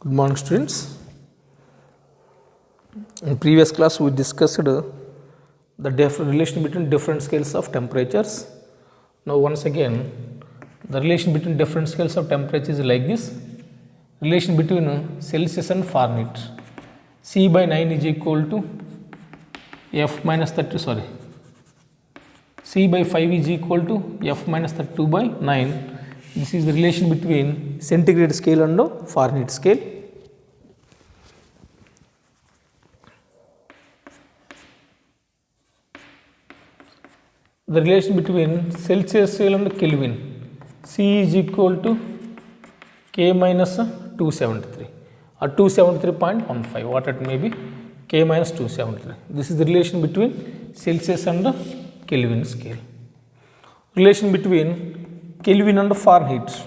Good morning, students. In previous class, we discussed the relation between different scales of temperatures. Now, once again, the relation between different scales of temperature is like this. Relation between Celsius and Fahrenheit. C by 9 is equal to F minus 30, sorry. C by 5 is equal to F minus 32 by 9. This is the relation between centigrade scale and Fahrenheit scale. The relation between Celsius scale and Kelvin. C is equal to K minus 273 or 273.15, what it may be, K minus 273. This is the relation between Celsius and Kelvin scale. Relation between Kelvin and Fahrenheit.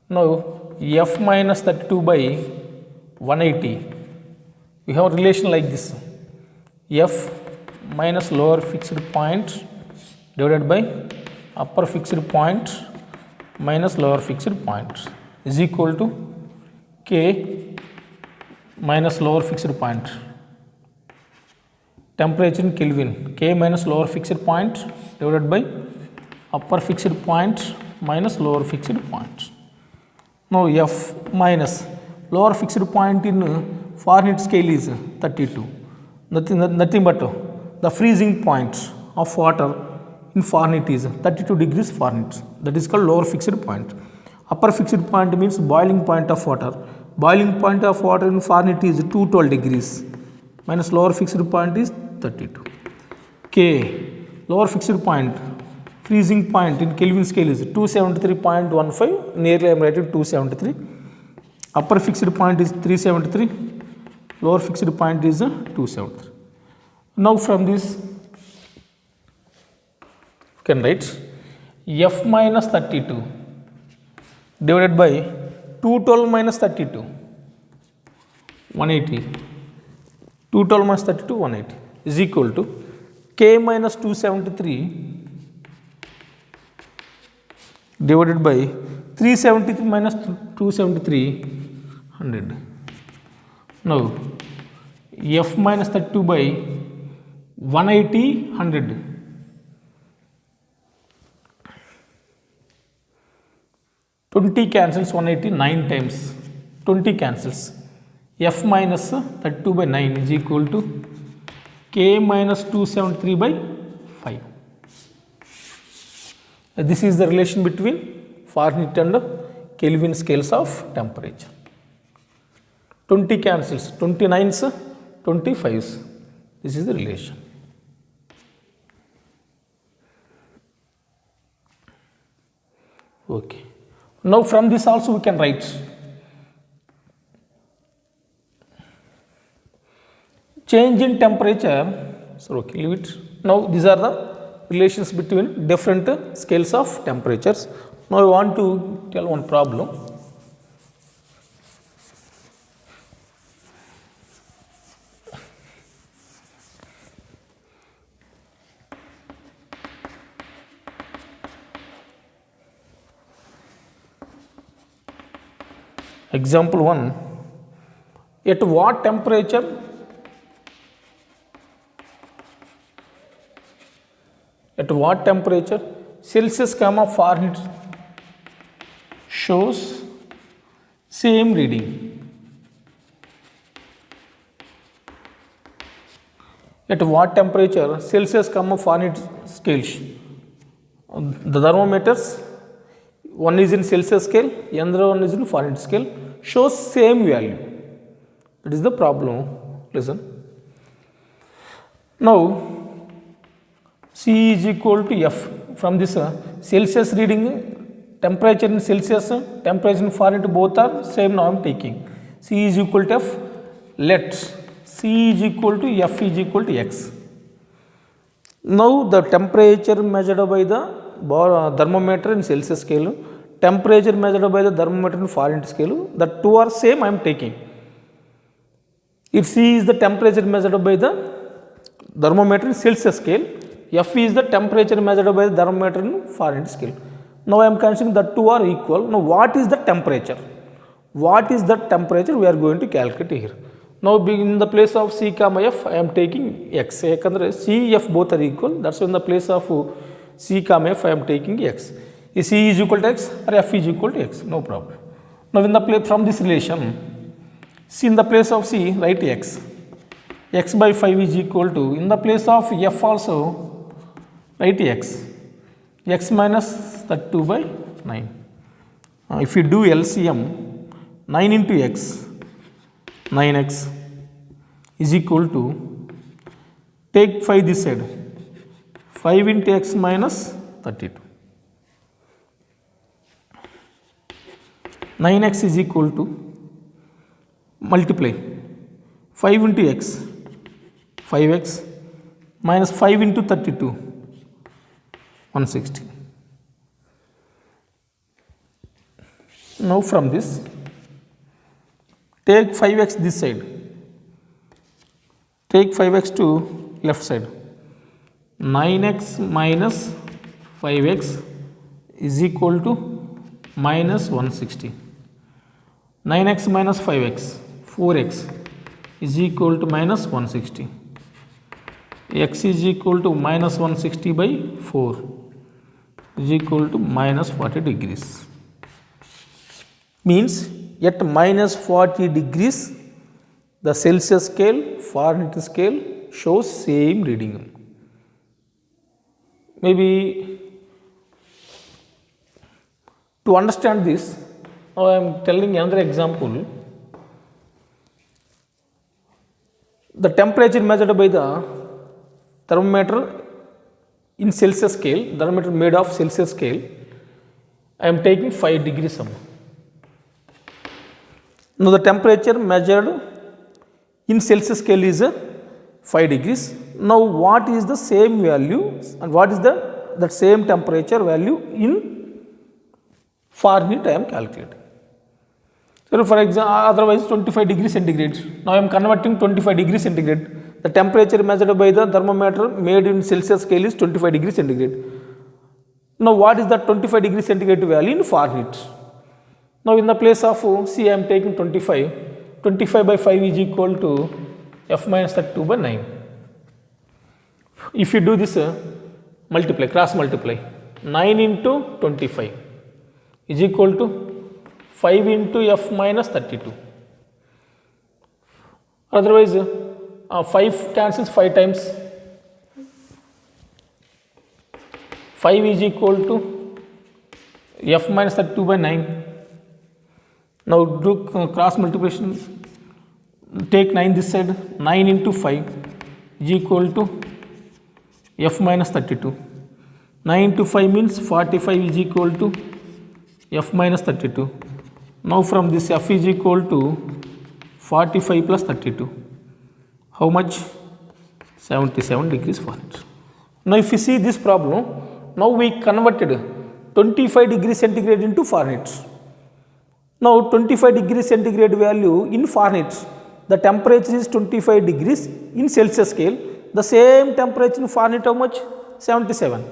Now, F minus 32 by 180. We have a relation like this. F minus lower fixed point divided by upper fixed point minus lower fixed point is equal to K minus lower fixed point. Temperature in Kelvin, K minus lower fixed point divided by upper fixed point minus lower fixed point. Now, F minus lower fixed point in Fahrenheit scale is 32. Nothing but the freezing point of water in Fahrenheit is 32 degrees Fahrenheit. That is called lower fixed point. Upper fixed point means boiling point of water. Boiling point of water in Fahrenheit is 212 degrees minus lower fixed point is 32. K, lower fixed point, freezing point in Kelvin scale is 273.15. Nearly I am writing 273. Upper fixed point is 373. Lower fixed point is 273. Now, from this, you can write F minus 32 divided by 212 minus 32, 180. 212 minus 32, 180 is equal to K minus 273 divided by 373 minus 273, 100. Now, F minus 32 by 180, 100. Twenty cancels 180 9 times. 20 cancels. F minus 32 by 9 is equal to K minus 273 by 5. This is the relation between Fahrenheit and Kelvin scales of temperature. 20 cancels, 29s, 25s. This is the relation. Okay. Now, from this also we can write change in temperature. So, okay, leave it. Now, these are the relations between different scales of temperatures. Now, I want to tell one problem. Example 1. At what temperature Celsius comma Fahrenheit shows same reading? At what temperature Celsius comma Fahrenheit scales? The thermometers, one is in Celsius scale, the other one is in Fahrenheit scale, shows same value. That is the problem. Listen. Now, C is equal to F. From this Celsius reading, temperature in Celsius, temperature in Fahrenheit, both are same. Now I am taking C is equal to F. Let C is equal to F is equal to X. Now, the temperature measured by the thermometer in Celsius scale, temperature measured by the thermometer in Fahrenheit scale, the two are same. I am taking. If C is the temperature measured by the thermometer in Celsius scale, F is the temperature measured by the thermometer in Fahrenheit scale. Now I am considering the two are equal. Now what is the temperature? what is the temperature we are going to calculate here. Now in the place of C comma F, I am taking X. Yakandre C, F both are equal. That's why in the place of C comma F, I am taking X. Is C is equal to X or F is equal to X? No problem. Now in the place from this relation, C in the place of C, write X. X by 5 is equal to, in the place of F also, write X. X minus 32 by 9. If you do LCM, 9 into X, 9x is equal to, take 5 this side, 5 into x minus 32. 9x is equal to, multiply 5 into x, 5x minus 5 into 32, 160. Now from this, take 5x this side, take 5x to left side, 9x minus 5x is equal to minus 160. 9x minus 5x, 4x is equal to minus 160. X is equal to minus 160 by 4 is equal to minus 40 degrees. Means at minus 40 degrees, the Celsius scale, Fahrenheit scale shows same reading. Maybe to understand this, now I am telling another example. The temperature measured by the thermometer in Celsius scale, thermometer made of Celsius scale, I am taking 5 degrees. Now the temperature measured in Celsius scale is 5 degrees. Now what is the same value and what is the same temperature value in Fahrenheit I am calculating. So for example, otherwise 25 degrees centigrade. Now I am converting 25 degrees centigrade. The temperature measured by the thermometer made in Celsius scale is 25 degrees centigrade. Now what is the 25 degrees centigrade value in Fahrenheit? Now in the place of C I am taking 25. 25 by 5 is equal to F minus 32 by 9. If you do this multiply, cross multiply, 9 into 25 is equal to 5 into F minus 32. Otherwise 5 cancels 5 times. 5 is equal to F minus 32 by 9. Now do cross multiplication, take 9 this side, 9 into 5 is equal to F minus 32. 9 into 5 means 45 is equal to F minus 32. Now from this F is equal to 45 plus 32. How much? 77 degrees Fahrenheit. Now if you see this problem, now we converted 25 degrees centigrade into Fahrenheit. Now 25 degrees centigrade value in Fahrenheit, the temperature is 25 degrees in Celsius scale. The same temperature in Fahrenheit how much? 77.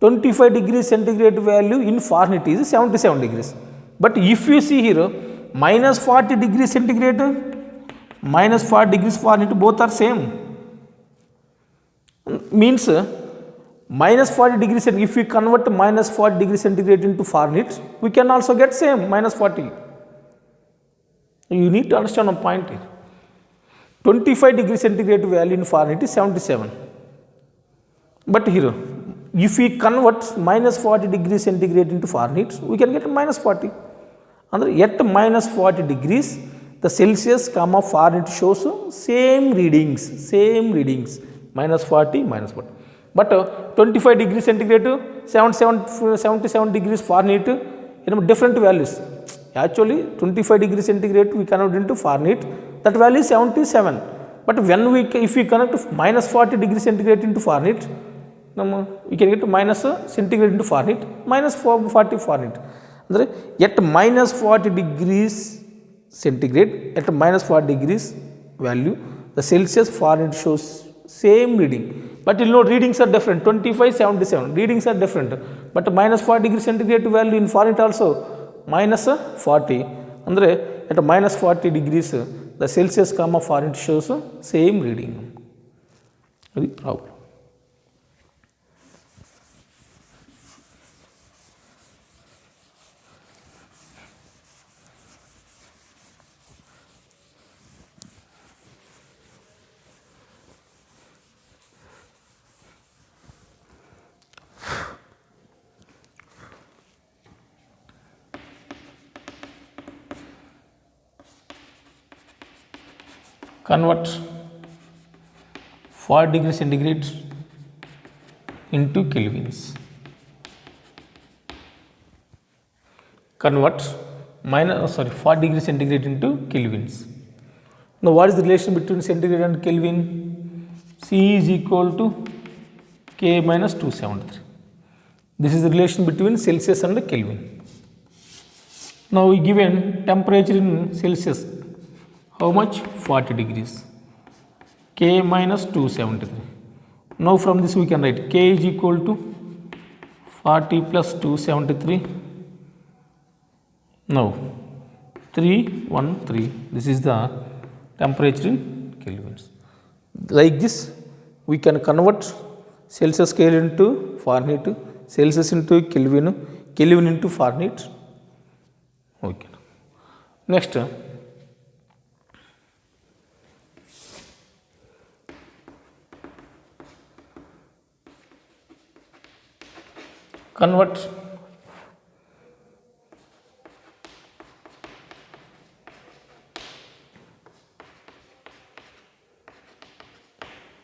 25 degrees centigrade value in Fahrenheit is 77 degrees. But if you see here, minus 40 degrees centigrade, minus 40 degrees Fahrenheit, both are same. Means minus 40 degrees centigrade, if we convert minus 40 degrees centigrade into Fahrenheit, we can also get same minus 40. You need to understand one point here. 25 degrees centigrade value in Fahrenheit is 77. But here, if we convert minus 40 degrees centigrade into Fahrenheit, we can get minus 40. And at minus 40 degrees, the Celsius comma Fahrenheit shows same readings, minus 40, minus 40. But 25 degrees centigrade, 77 degrees Fahrenheit, different values. Actually, 25 degrees centigrade we convert into Fahrenheit, that value is 77. But when if we connect minus 40 degrees centigrade into Fahrenheit, we can get minus centigrade into Fahrenheit, minus 40 Fahrenheit. At minus 40 degrees centigrade, at minus 40 degrees value, the Celsius Fahrenheit shows same reading. But you know readings are different, 25, 77, readings are different. But minus 40 degrees centigrade value in Fahrenheit also minus 40. ಅಂದರೆ at minus 40 degrees the Celsius comma Fahrenheit shows same reading. అది problem. Convert 40 degrees centigrade into kelvins. Convert 40 degrees centigrade into kelvins. Now what is the relation between centigrade and Kelvin? C is equal to K minus 273. This is the relation between Celsius and Kelvin. Now we given temperature in Celsius. How much? 40 degrees. K minus 273. Now from this we can write K is equal to 40 plus 273. Now 313. This is the temperature in kelvins. Like this we can convert Celsius scale into Fahrenheit, Celsius into Kelvin, Kelvin into Fahrenheit. Okay. Next, convert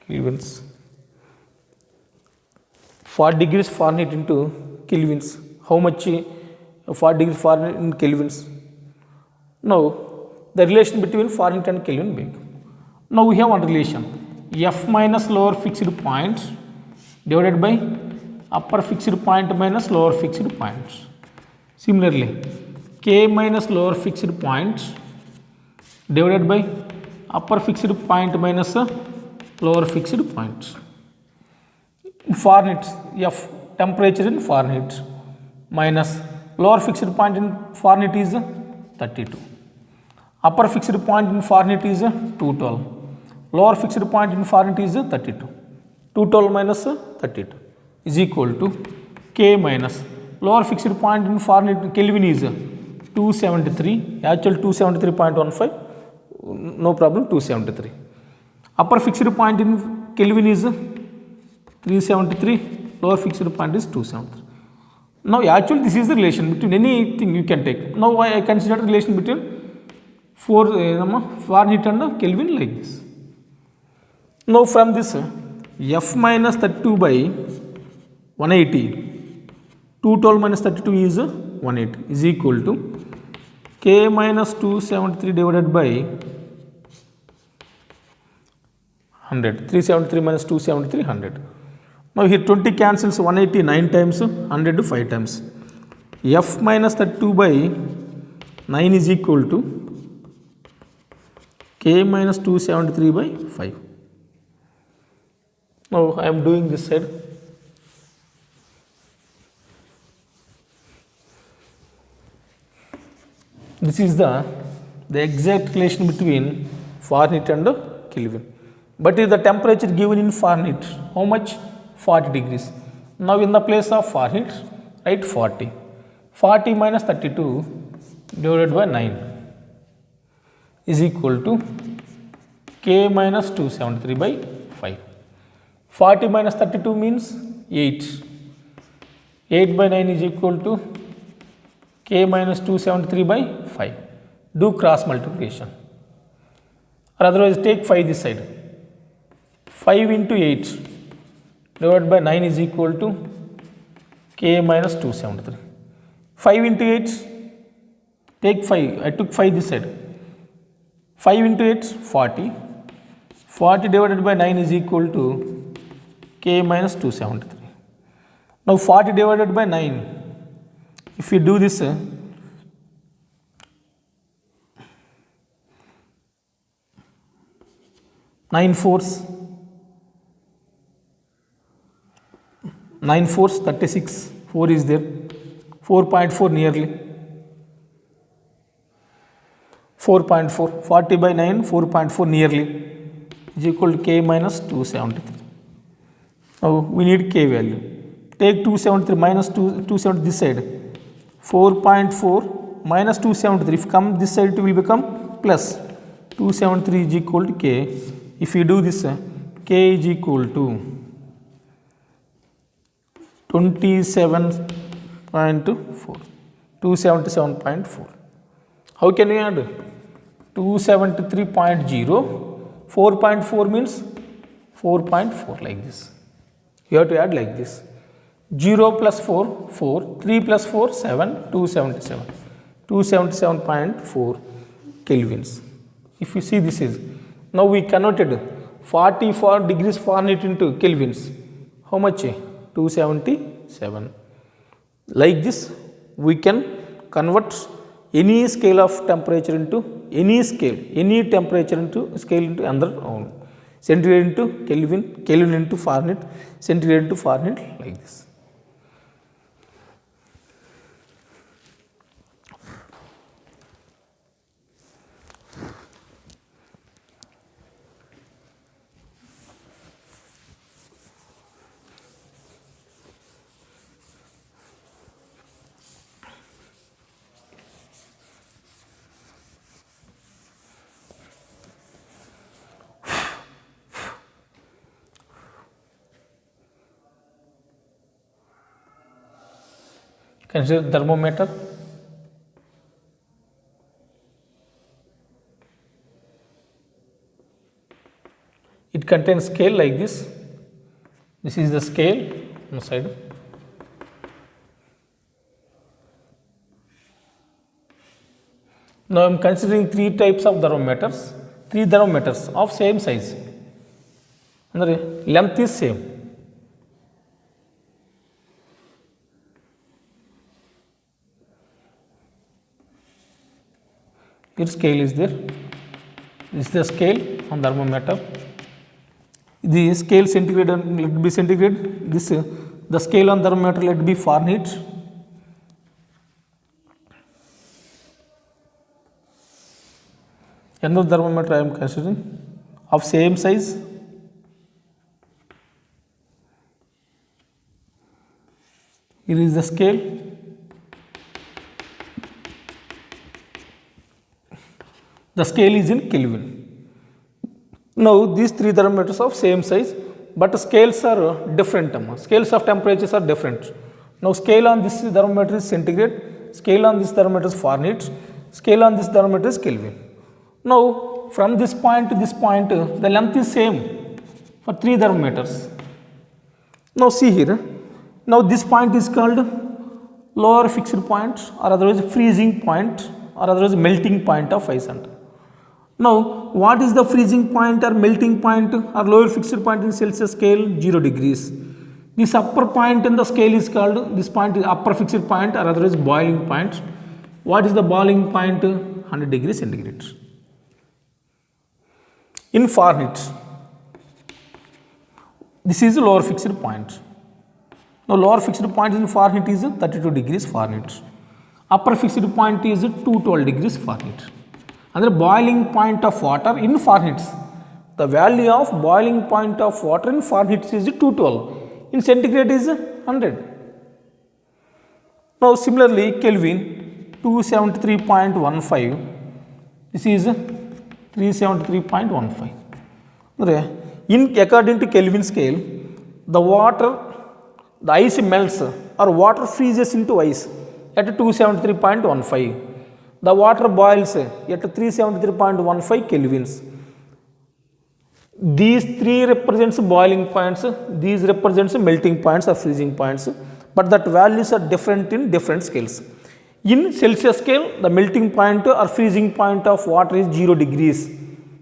kelvins 40 degrees Fahrenheit into kelvins. How much 40 degrees Fahrenheit in kelvins? Now the relation between Fahrenheit and Kelvin big. Now we have one relation, F minus lower fixed point divided by upper fixed point minus lower fixed point. Similarly, K minus lower fixed point divided by upper fixed point minus lower fixed point. Fahrenheit, F temperature in Fahrenheit minus lower fixed point in Fahrenheit is 32. Upper fixed point in Fahrenheit is 212. Lower fixed point in Fahrenheit is 32. 212 minus 32 is equal to K minus lower fixed point in Fahrenheit Kelvin is 273. Actual 273.15. No problem, 273. Upper fixed point in Kelvin is 373. Lower fixed point is 273. Now actually this is the relation between anything you can take. Now I consider the relation between Fahrenheit and Kelvin like this. Now from this F minus 32 by 180, 212 minus 32 is 180 is equal to K minus 273 divided by 100. 373 minus 273, 100. Now here 20 cancels, 180 9 times, 100 5 times. F minus 32 by 9 is equal to K minus 273 by 5. Now I am doing this side. This is the exact relation between Fahrenheit and Kelvin. But is the temperature given in Fahrenheit? How much? 40 degrees. Now in the place of Fahrenheit, write 40. 40 minus 32 divided by 9 is equal to K minus 273 by 5. 40 minus 32 means 8. 8 by 9 is equal to K minus 273 by 5. Do cross multiplication. Or otherwise take 5 this side. 5 into 8 divided by 9 is equal to K minus 273. 5 into 8, take 5. I took 5 this side. 5 into 8, 40. 40 divided by 9 is equal to K minus 273. Now 40 divided by 9, if you do this, 9 fours 36, 4 is there, 4.4 nearly. 4.4, 40 by 9, 4.4 nearly is equal to K minus 273. Now we need K value. Take 273 minus 270 this side. 4.4 minus 273. If come this side, it will become plus 273 is equal to K. If you do this, K is equal to 27.4, 277.4. How can we add? 273.0, 4.4 means 4.4 like this. You have to add like this. 0 plus 4, 4, 3 plus 4, 7, 277. 277.4 kelvins. If you see this is, now we converted 44 degrees Fahrenheit into kelvins. How much? 277. Like this, we can convert any scale of temperature into any scale, any temperature into scale into another centigrade into Kelvin, Kelvin into Fahrenheit, centigrade into Fahrenheit like this. Consider thermometer. It contains scale like this. This is the scale on the side. Now I am considering three types of thermometers. Three thermometers of same size. And the length is same. Here scale is there. This is the scale on thermometer. The scale centigrade, let it be centigrade. This the scale on thermometer, let it be Fahrenheit. Another thermometer I am considering of same size. Here is the scale. The scale is in Kelvin. Now these three thermometers of same size, but scales are different. Scales of temperatures are different. Now scale on this thermometer is centigrade, scale on this thermometer is Fahrenheit, scale on this thermometer is Kelvin. Now from this point to this point, the length is same for three thermometers. Now see here. Now this point is called lower fixed point, or otherwise freezing point, or otherwise melting point of ice center. Now, what is the freezing point or melting point or lower fixed point in Celsius scale? 0 degrees. This upper point in the scale is called, this point is upper fixed point or otherwise boiling point. What is the boiling point? 100 degrees centigrade. In Fahrenheit, this is the lower fixed point. Now, lower fixed point in Fahrenheit is 32 degrees Fahrenheit. Upper fixed point is 212 degrees Fahrenheit. And the boiling point of water in Fahrenheit, the value of boiling point of water in Fahrenheit is 212. In centigrade is 100. Now similarly Kelvin 273.15. This is 373.15. In according to Kelvin scale, the water, the ice melts or water freezes into ice at 273.15. The water boils at 373.15 kelvins. These three represents boiling points, these represents melting points or freezing points, but that values are different in different scales. In Celsius scale, the melting point or freezing point of water is 0 degrees,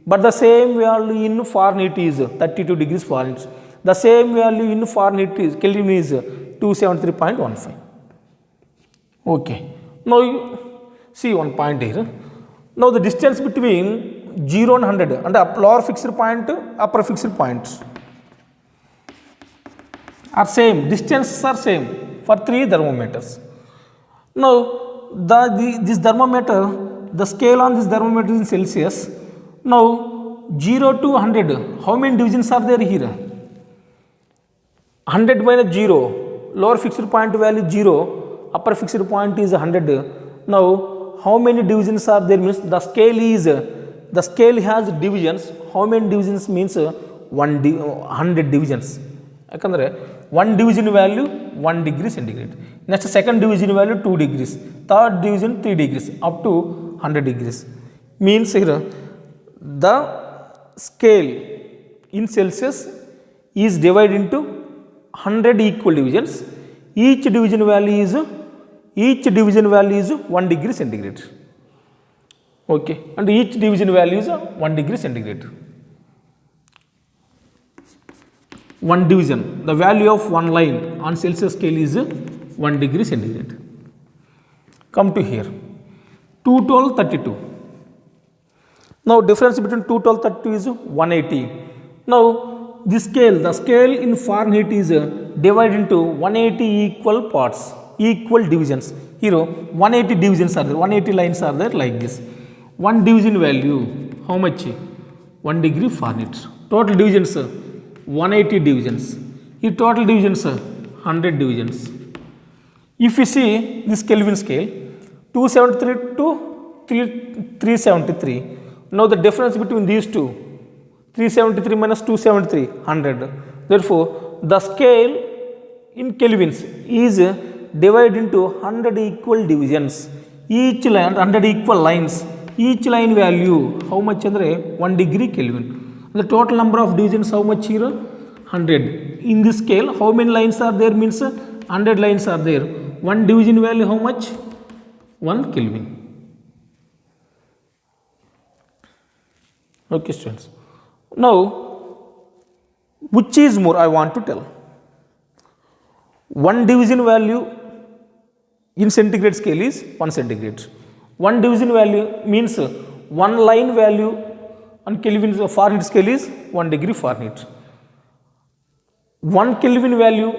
but the same value in Fahrenheit is 32 degrees Fahrenheit. The same value in Fahrenheit is Kelvin is 273.15. Okay. Now you see one point here. Now the distance between 0 and 100 and the lower fixed point, upper fixed points are same. Distances are same for three thermometers. Now this thermometer the scale on this thermometer is in Celsius. Now 0 to 100, how many divisions are there here? 100 minus 0, lower fixed point value 0, upper fixed point is 100. Now how many divisions are there? Means the scale has divisions. How many divisions means 100 divisions. ಯಾಕಂದರೆ 1 division value 1 degree centigrade. Next second division value 2 degrees. Third division 3 degrees up to 100 degrees. Means here the scale in Celsius is divided into 100 equal divisions. Each division value is 1 degree centigrade. Okay, and each division value is 1 degree centigrade. One division, the value of one line on Celsius scale is 1 degree centigrade. Come to here, 212, 32. Now difference between 212, 32 is 180. Now the scale in Fahrenheit is divided into 180 equal parts, equal divisions. Here 180 divisions are there, 180 lines are there like this. One division value, how much? 1 degree Fahrenheit. Total divisions, 180 divisions. Here total divisions, 100 divisions. If you see this Kelvin scale, 273 to 373. Now the difference between these two, 373 minus 273, 100. Therefore, the scale in kelvins is divided into 100 equal divisions. Each line, 100 equal lines. Each line value, how much? 1 degree Kelvin. The total number of divisions, how much here? 100. In this scale, how many lines are there? Means 100 lines are there. One division value, how much? 1 Kelvin. Okay, students. Now, which is more I want to tell. One division value in centigrade scale is 1 centigrade. One division value means one line value on Kelvin Fahrenheit scale is 1 degree Fahrenheit. 1 Kelvin value,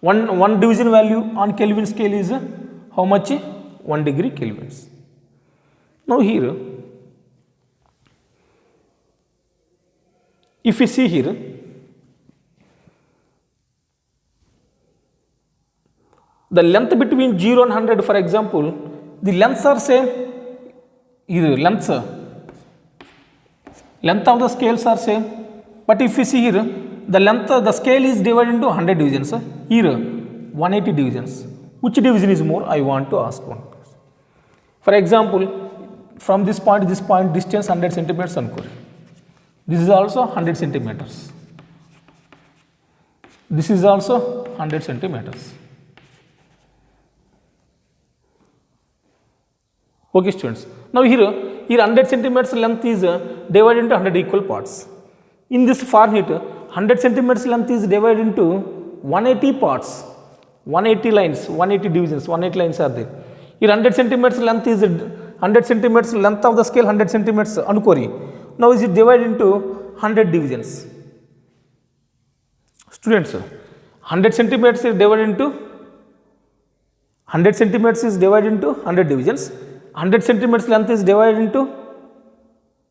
one division value on Kelvin scale is how much? 1 degree Kelvins. Now here, if you see here, the length between 0 and 100, for example, the lengths are same. Here length of the scales are same. But if you see here, the scale is divided into 100 divisions. Here 180 divisions. Which division is more? I want to ask one. For example, from this point to this point, distance 100 centimeters. This is also 100 centimeters. This is also 100 centimeters. Okay, students. Now here 100 centimeters length is divided into 100 equal parts. In this Fahrenheit, 100 centimeters length is divided into 180 parts, 180 lines, 180 divisions, 180 lines are there. Here 100 centimeters length is 100 centimeters length of the scale 100 centimeters anukori. Now is it divided into 100 divisions. Students, 100 centimeters is divided into 100 centimeters is divided into 100 divisions. 100 centimeters length is divided into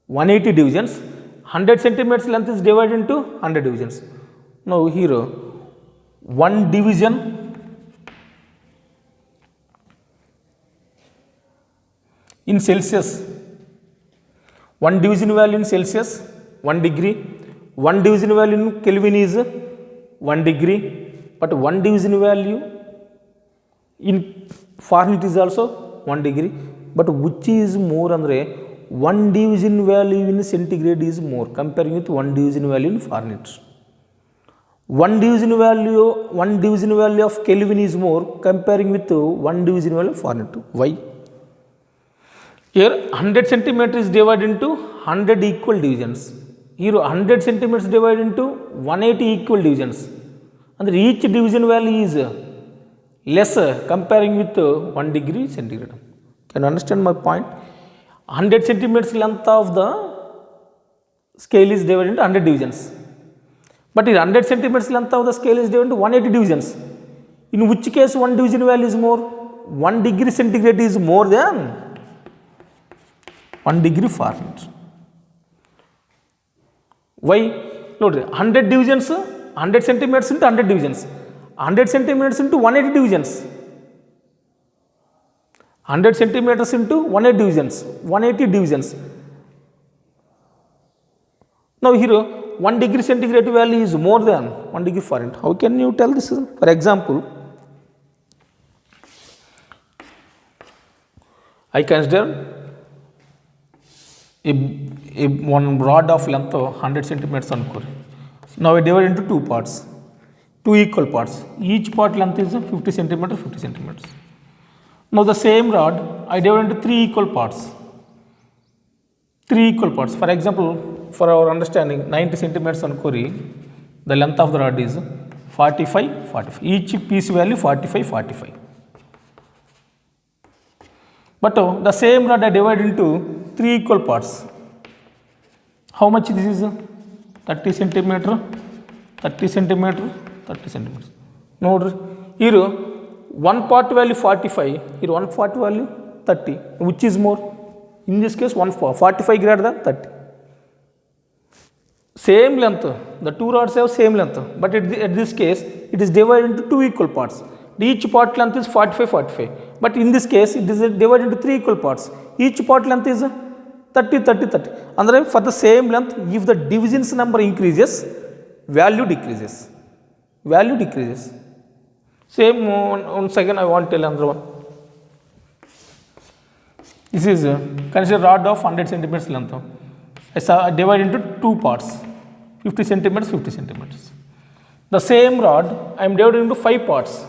180 divisions. 100 centimeters length is divided into 100 divisions. Now here one division in Celsius, one division value in Celsius 1 degree, one division value in Kelvin is 1 degree, but one division value in Fahrenheit is also 1 degree. But which is more andre, one division value in centigrade is more comparing with one division value in Fahrenheit. One division value of Kelvin is more comparing with one division value of Fahrenheit. Why? Here 100 centimeters is divided into 100 equal divisions. Here 100 centimeters divided into 180 equal divisions. And each division value is lesser comparing with 1 degree centigrade. Can you understand my point? 100 centimeters length of the scale is divided into 100 divisions. But here 100 centimeters length of the scale is divided into 180 divisions. In which case one division value is more? 1 degree centigrade is more than 1 degree Fahrenheit. Why? Note 100 divisions, 100 centimeters into 100 divisions, 100 centimeters into 180 divisions, 100 centimeters into 180 divisions, 180 divisions. Now here 1 degree centigrade value is more than 1 degree Fahrenheit. How can you tell this? For example, I consider one rod of length of 100 centimeters on core. Now I divide into two parts, two equal parts. Each part length is 50 centimeters, 50 centimeters. Now the same rod I divide into three equal parts. Three equal parts. For example, for our understanding, 90 centimeters on core, the length of the rod is 45, 45. Each piece value 45, 45. But the same rod I divide into three equal parts. How much this is? 30 centimeter, 30 centimeter, 30 centimeters. Note here one part value 45, here one part value 30. Which is more? In this case, 45 greater than 30. Same length, the two rods have same length, but at this case, it is divided into two equal parts. Each part length is 45, 45. But in this case, it is divided into three equal parts. Each part length is 30, 30, 30. And for the same length, if the divisions number increases, value decreases. Value decreases. Same, once again, I want to tell another one. This is consider rod of 100 centimeters length. I divide into two parts, 50 centimeters, 50 centimeters. The same rod, I am dividing into five parts.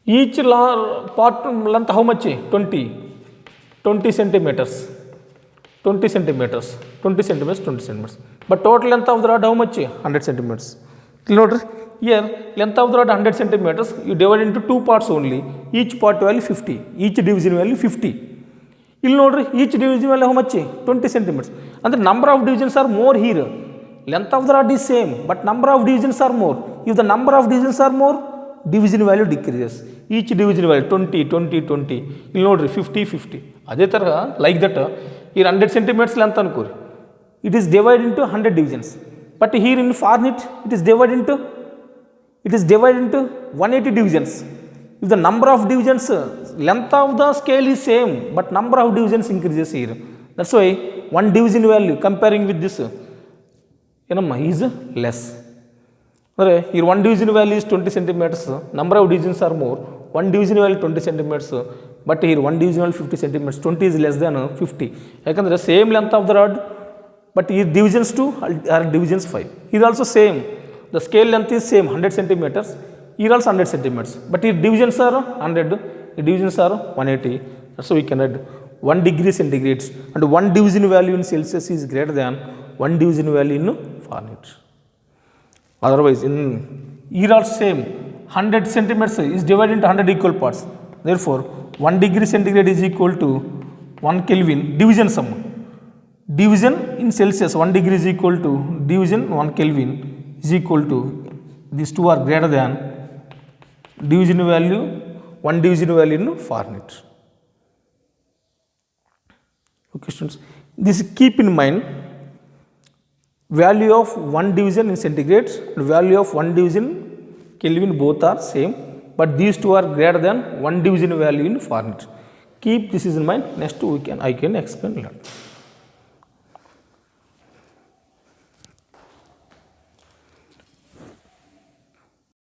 Each part length how much? 20 centimeters, 20 centimeters, 20 centimeters, 20 centimeters. But total length of the rod how much? 100 centimeters. Notice here, length of the rod 100 centimeters, you divide into two parts only. Each part value 50, each division value 50. You will notice each division value how much? 20 centimeters. And the number of divisions are more here. Length of the rod is same, but number of divisions are more. If the number of divisions are more, division value decreases. Each division value 20, 20, 20. You will notice 50, 50. Like that, here 100 centimeters length anuko. It is divided into 100 divisions. But here in Fahrenheit, it is divided into 180 divisions. If the number of divisions, length of the scale is same, but number of divisions increases here. That's why one division value comparing with this, is less. Here one division value is 20 centimeters, number of divisions are more. One division value 20 centimeters, but here one division value 50 centimeters, 20 is less than 50. The same length of the rod, but here divisions 2 are divisions 5. Here also same. The scale length is same, 100 centimeters. Here also 100 centimeters. But here divisions are 100, divisions are 180. So we can add 1 degree centigrade and 1 division value in Celsius is greater than 1 division value in Fahrenheit. Otherwise, in here also same, 100 centimeters is divided into 100 equal parts. Therefore, 1 degree centigrade is equal to 1 Kelvin, division sum. Division in Celsius, 1 degree is equal to division 1 Kelvin is equal to, these two are greater than division value, 1 division value in Fahrenheit. Okay, students, this keep in mind, value of 1 division in centigrade and value of 1 division Kelvin both are same, but these two are greater than 1 division value in Fahrenheit. Keep this in mind. Next I can explain later.